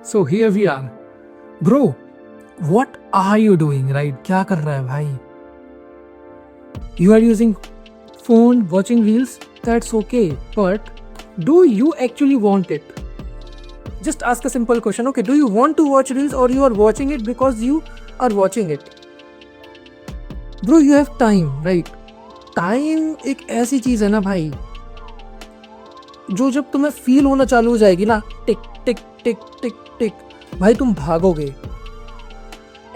So here we are. Bro, what are you doing, right? क्या कर रहा है भाई? You are using phone, watching reels, that's okay. But do you actually want it? Just ask a simple question. Okay, do you want to watch reels or you are watching it because you are watching it? Bro, you have time, right? Time एक ऐसी चीज है ना भाई, जो जब तुम्हें feel होना चालू हो जाएगी ना, टिक टिक टिक टिक टिक, भाई तुम भागोगे.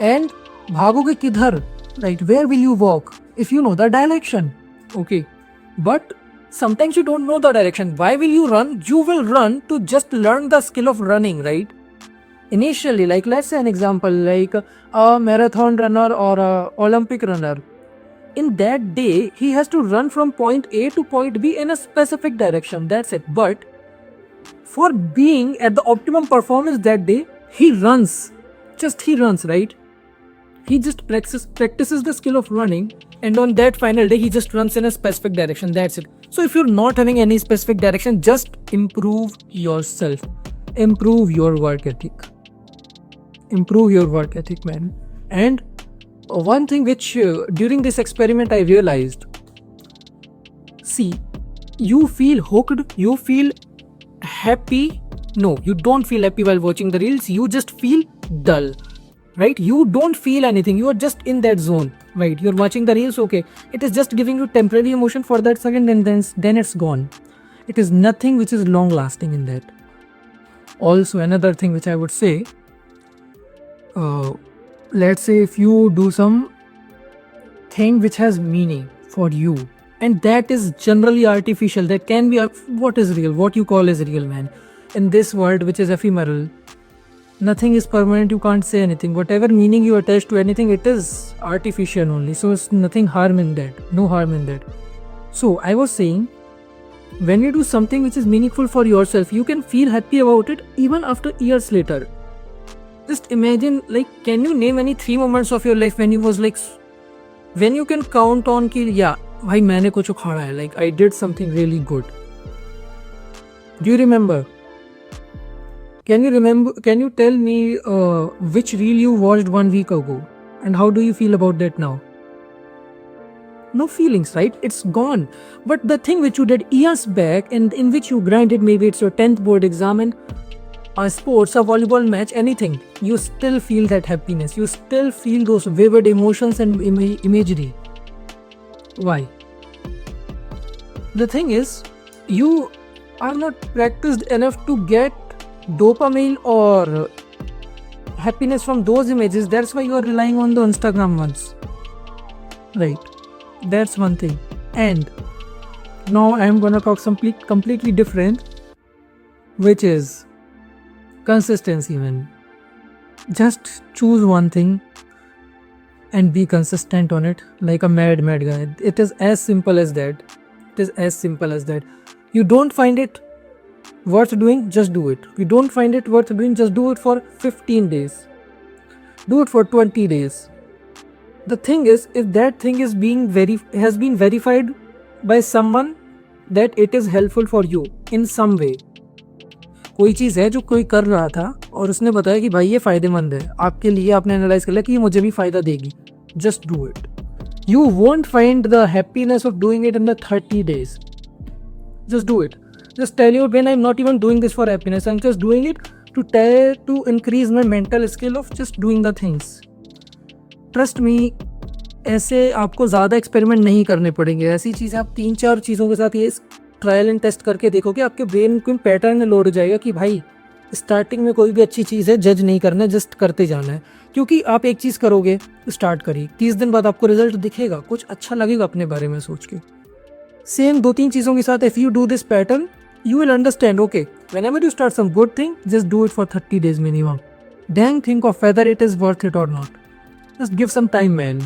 एंड भागोगे किधर, right? Where will you walk if you know the direction? Okay, but sometimes you don't know the direction. Why will you run? You will run to just learn the skill of running, right? Initially, like let's say an example, like a marathon runner or a Olympic runner. In that day, he has to run from point A to point B in a specific direction. That's it. But for being at the optimum performance that day, he runs. Just he runs, right? He just practices the skill of running, and on that final day, he just runs in a specific direction. That's it. So if you're not having any specific direction, just improve yourself. Improve your work ethic. Improve your work ethic, man. And one thing which during this experiment I realized, see, you feel hooked, you feel happy. No, you don't feel happy while watching the reels. You just feel dull, right? You don't feel anything. You are just in that zone, right? You're watching the reels, okay, it is just giving you temporary emotion for that second, and then it's gone. It is nothing which is long lasting in that. Also, another thing which I would say, let's say if you do some thing which has meaning for you, and that is generally artificial, that can be what is real, what you call as real, man. In this world which is ephemeral, nothing is permanent. You can't say anything. Whatever meaning you attach to anything, it is artificial only. So it's nothing harm in that. No harm in that. So I was saying, when you do something which is meaningful for yourself, you can feel happy about it even after years later. Just imagine, like, can you name any 3 moments of your life when you was like, when you can count on कि yeah, भाई मैंने कुछ उखाड़ा है, like I did something really good. Do you remember? Can you tell me which reel you watched 1 week ago, and how do you feel about that now? No feelings, right? It's gone. But the thing which you did years back, and in which you grinded, maybe it's your 10th board exam, and a sports, a volleyball match, anything, you still feel that happiness. You still feel those vivid emotions and imagery. Why? The thing is, you are not practiced enough to get dopamine or happiness from those images. That's why you are relying on the Instagram ones, right? That's one thing. And now I am gonna talk something completely different, which is consistency, man. Just choose one thing and be consistent on it, like a mad guy. It is as simple as that. It is as simple as that. You don't find it worth doing, just do it. You don't find it worth doing, just do it for 15 days. Do it for 20 days. The thing is, if that thing is has been verified by someone that it is helpful for you in some way. कोई चीज़ है जो कोई कर रहा था और उसने बताया कि भाई ये फ़ायदेमंद है आपके लिए, आपने एनालाइज कर लिया कि ये मुझे भी फ़ायदा देगी, just do it. You won't find the happiness of doing it in the 30 days. Just do it. Just tell you, when I'm not even doing this for happiness, I'm just doing it to increase my mental skill of just doing the things. Trust me, ऐसे आपको ज़्यादा experiment नहीं करने पड़ेंगे. ऐसी चीज़ें आप 3-4 चीज़ों के साथ ये ट्रायल एंड टेस्ट करके देखोगे, आपके ब्रेन को पैटर्न लोड हो जाएगा कि भाई स्टार्टिंग में कोई भी अच्छी चीज़ है जज नहीं करना है, जस्ट करते जाना है. क्योंकि आप एक चीज़ करोगे, स्टार्ट करिए, 30 दिन बाद आपको रिजल्ट दिखेगा, कुछ अच्छा लगेगा अपने बारे में सोच के. सेम 2-3 चीज़ों के साथ if you do this pattern, you will understand, okay, whenever you start some good thing, just do it for 30 days minimum. Then think of whether it is worth it or not. Just give some time, man.